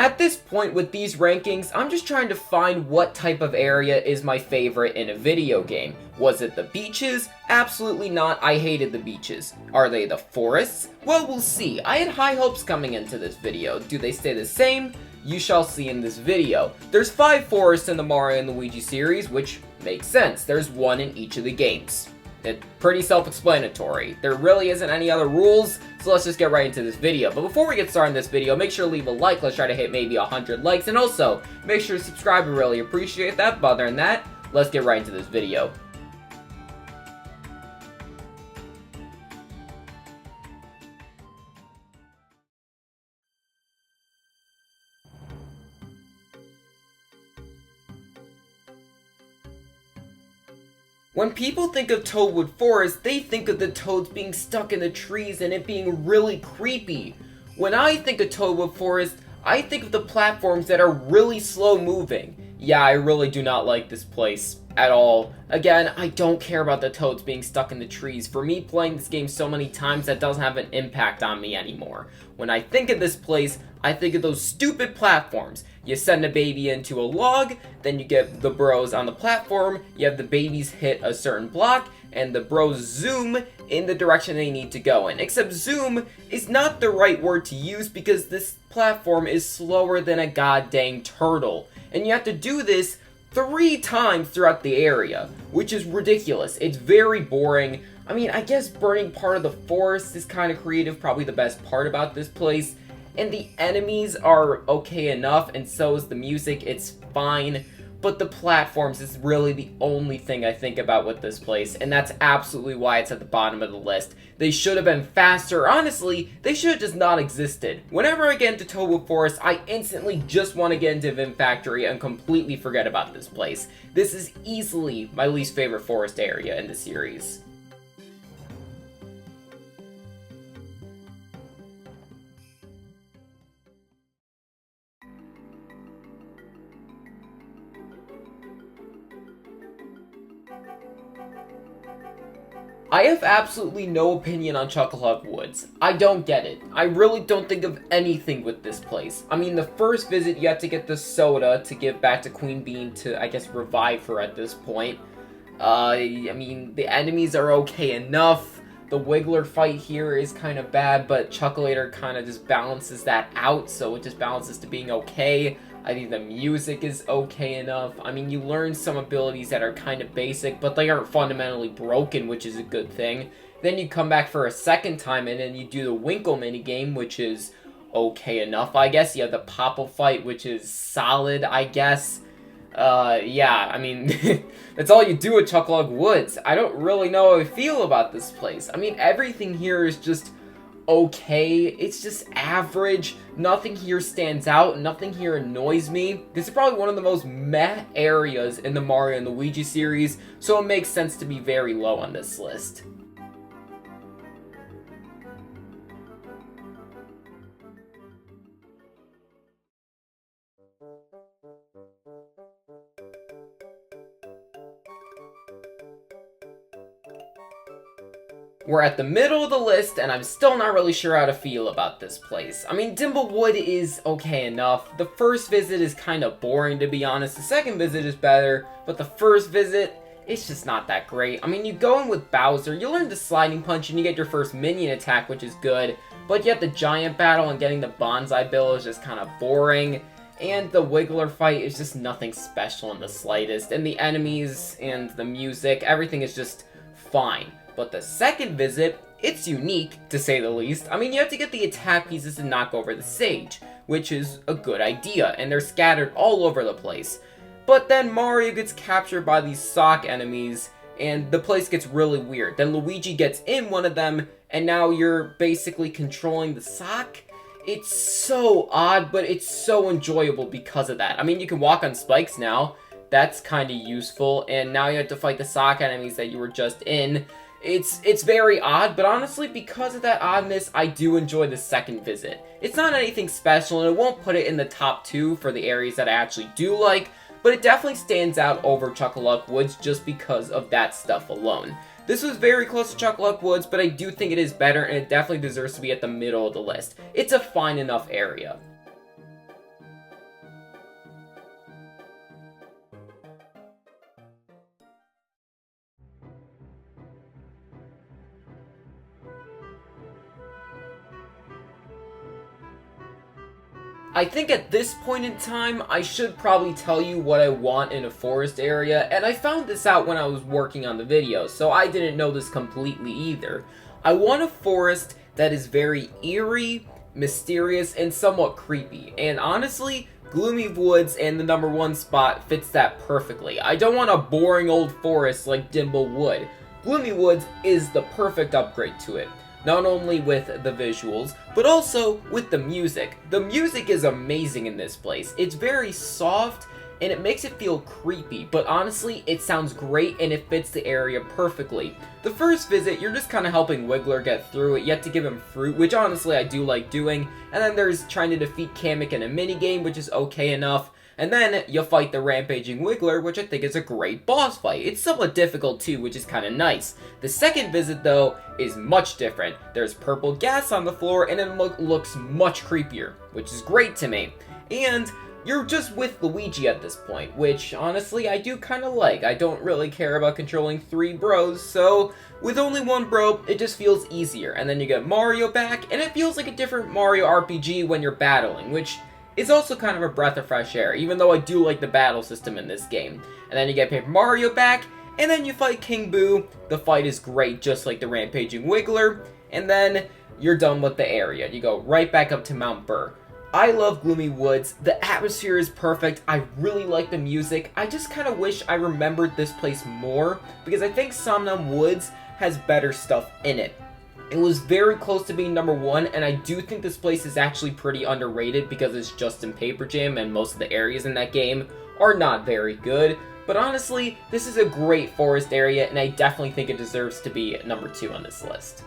At this point with these rankings, I'm just trying to find what type of area is my favorite in a video game. Was it the beaches? Absolutely not, I hated the beaches. Are they the forests? Well, we'll see. I had high hopes coming into this video. Do they stay the same? You shall see in this video. There's 5 forests in the Mario and Luigi series, which makes sense. There's 1 in each of the games. It's pretty self-explanatory. There really isn't any other rules, so let's just get right into this video. But before we get started in this video, make sure to leave a like. Let's try to hit maybe 100 likes, and also, make sure to subscribe. I really appreciate that. But other than that, let's get right into this video. When people think of Toadwood Forest, they think of the toads being stuck in the trees and it being really creepy. When I think of Toadwood Forest, I think of the platforms that are really slow moving. Yeah, I really do not like this place at all. Again, I don't care about the toads being stuck in the trees. For me, playing this game so many times, that doesn't have an impact on me anymore. When I think of this place, I think of those stupid platforms. You send a baby into a log, then you get the bros on the platform, you have the babies hit a certain block, and the bros zoom in the direction they need to go in. Except zoom is not the right word to use because this platform is slower than a goddamn turtle. And you have to do this 3 times throughout the area, which is ridiculous. It's very boring. I mean, I guess burning part of the forest is kind of creative, probably the best part about this place. And the enemies are okay enough, and so is the music, it's fine. But the platforms is really the only thing I think about with this place, and that's absolutely why it's at the bottom of the list. They should have been faster. Honestly, they should have just not existed. Whenever I get into Toadwood Forest, I instantly just want to get into Vim Factory and completely forget about this place. This is easily my least favorite forest area in the series. I have absolutely no opinion on Chucklehuck Woods. I don't get it. I really don't think of anything with this place. I mean, the first visit, you have to get the soda to give back to Queen Bean to, I guess, revive her at this point. I mean, the enemies are okay enough. The Wiggler fight here is kind of bad, but Chuckleator kind of just balances that out, so it just balances to being okay. I think the music is okay enough. I mean, you learn some abilities that are kind of basic, but they aren't fundamentally broken, which is a good thing. Then you come back for a second time, and then you do the Winkle minigame, which is okay enough, I guess. You have the Popple fight, which is solid, I guess. Yeah, I mean, that's all you do at Chucklehuck Woods. I don't really know how I feel about this place. I mean, everything here is just okay. It's just average. Nothing here stands out. Nothing here annoys me. This is probably one of the most meh areas in the Mario and Luigi series, so it makes sense to be very low on this list. We're at the middle of the list, and I'm still not really sure how to feel about this place. I mean, Dimblewood is okay enough. The first visit is kind of boring, to be honest. The second visit is better, but the first visit, it's just not that great. I mean, you go in with Bowser, you learn the sliding punch, and you get your first minion attack, which is good. But yet the giant battle and getting the bonsai bill is just kind of boring. And the Wiggler fight is just nothing special in the slightest. And the enemies and the music, everything is just fine. But the second visit, it's unique, to say the least. I mean, you have to get the attack pieces to knock over the sage, which is a good idea, and they're scattered all over the place. But then Mario gets captured by these sock enemies, and the place gets really weird. Then Luigi gets in one of them, and now you're basically controlling the sock. It's so odd, but it's so enjoyable because of that. I mean, you can walk on spikes now. That's kind of useful, and now you have to fight the sock enemies that you were just in. It's very odd, but honestly, because of that oddness, I do enjoy the second visit. It's not anything special, and it won't put it in the top 2 for the areas that I actually do like, but it definitely stands out over Chucklehuck Woods just because of that stuff alone. This was very close to Chucklehuck Woods, but I do think it is better, and it definitely deserves to be at the middle of the list. It's a fine enough area. I think at this point in time, I should probably tell you what I want in a forest area, and I found this out when I was working on the video, so I didn't know this completely either. I want a forest that is very eerie, mysterious, and somewhat creepy, and honestly, Gloomy Woods and the #1 spot fits that perfectly. I don't want a boring old forest like Dimble Wood. Gloomy Woods is the perfect upgrade to it. Not only with the visuals, but also with the music. The music is amazing in this place. It's very soft, and it makes it feel creepy, but honestly, it sounds great and it fits the area perfectly. The first visit, you're just kind of helping Wiggler get through it. You have to give him fruit, which honestly I do like doing, and then there's trying to defeat Kamek in a minigame, which is okay enough. And then you fight the Rampaging Wiggler, which I think is a great boss fight. It's somewhat difficult too, which is kind of nice. The second visit, though, is much different. There's purple gas on the floor, and it looks much creepier, which is great to me. And you're just with Luigi at this point, which, honestly, I do kind of like. I don't really care about controlling 3 bros, so with only 1 bro, it just feels easier. And then you get Mario back, and it feels like a different Mario RPG when you're battling, which it's also kind of a breath of fresh air, even though I do like the battle system in this game. And then you get Paper Mario back, and then you fight King Boo. The fight is great, just like the Rampaging Wiggler. And then you're done with the area. You go right back up to Mount Burr. I love Gloomy Woods. The atmosphere is perfect. I really like the music. I just kind of wish I remembered this place more, because I think Somnum Woods has better stuff in it. It was very close to being #1, and I do think this place is actually pretty underrated because it's just in Paper Jam, and most of the areas in that game are not very good. But honestly, this is a great forest area, and I definitely think it deserves to be #2 on this list.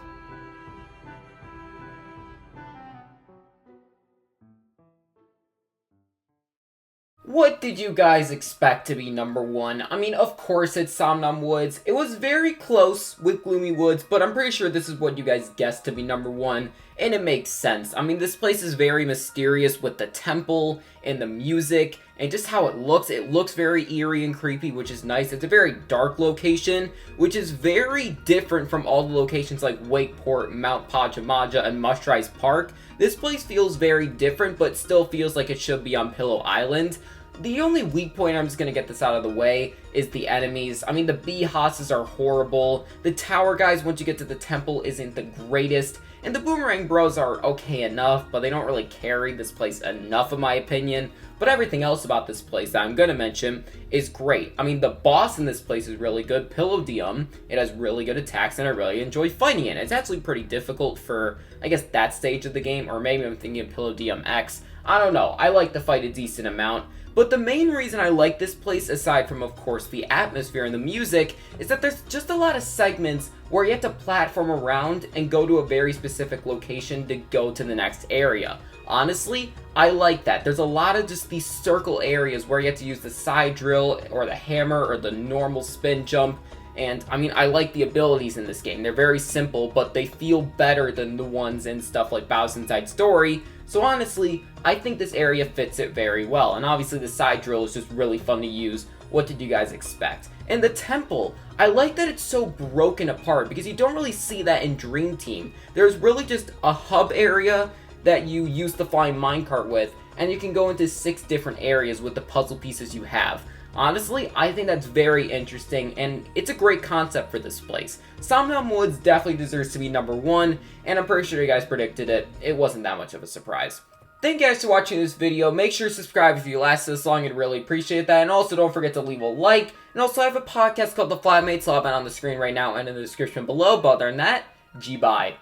What did you guys expect to be #1? I mean, of course it's Somnum Woods. It was very close with Gloomy Woods, but I'm pretty sure this is what you guys guessed to be #1, and it makes sense. I mean, this place is very mysterious with the temple and the music, and just how it looks. It looks very eerie and creepy, which is nice. It's a very dark location, which is very different from all the locations like Wakeport, Mount Pajamaja, and Mushrise Park. This place feels very different, but still feels like it should be on Pillow Island. The only weak point, I'm just gonna get this out of the way, is the enemies. I mean, the bee hosses are horrible. The tower guys, once you get to the temple, isn't the greatest. And the boomerang bros are okay enough, but they don't really carry this place enough, in my opinion. But everything else about this place that I'm gonna mention is great. I mean, the boss in this place is really good. Pillowdium, it has really good attacks, and I really enjoy fighting it. It's actually pretty difficult for, I guess, that stage of the game, or maybe I'm thinking of Pillowdium X. I don't know. I like the fight a decent amount. But the main reason I like this place, aside from, of course, the atmosphere and the music, is that there's just a lot of segments where you have to platform around and go to a very specific location to go to the next area. Honestly, I like that. There's a lot of just these circle areas where you have to use the side drill, or the hammer, or the normal spin jump. And, I mean, I like the abilities in this game. They're very simple, but they feel better than the ones in stuff like Bowser's Inside Story. So honestly, I think this area fits it very well. And obviously the side drill is just really fun to use. What did you guys expect? And the temple, I like that it's so broken apart, because you don't really see that in Dream Team. There's really just a hub area that you use the flying minecart with, and you can go into 6 different areas with the puzzle pieces you have. Honestly, I think that's very interesting, and it's a great concept for this place. Somnum Woods definitely deserves to be #1, and I'm pretty sure you guys predicted it. It wasn't that much of a surprise. Thank you guys for watching this video. Make sure to subscribe if you lasted this long. I'd really appreciate that. And also, don't forget to leave a like. And also, I have a podcast called The Flatmates. I'll have it on the screen right now and in the description below. But other than that, G-bye.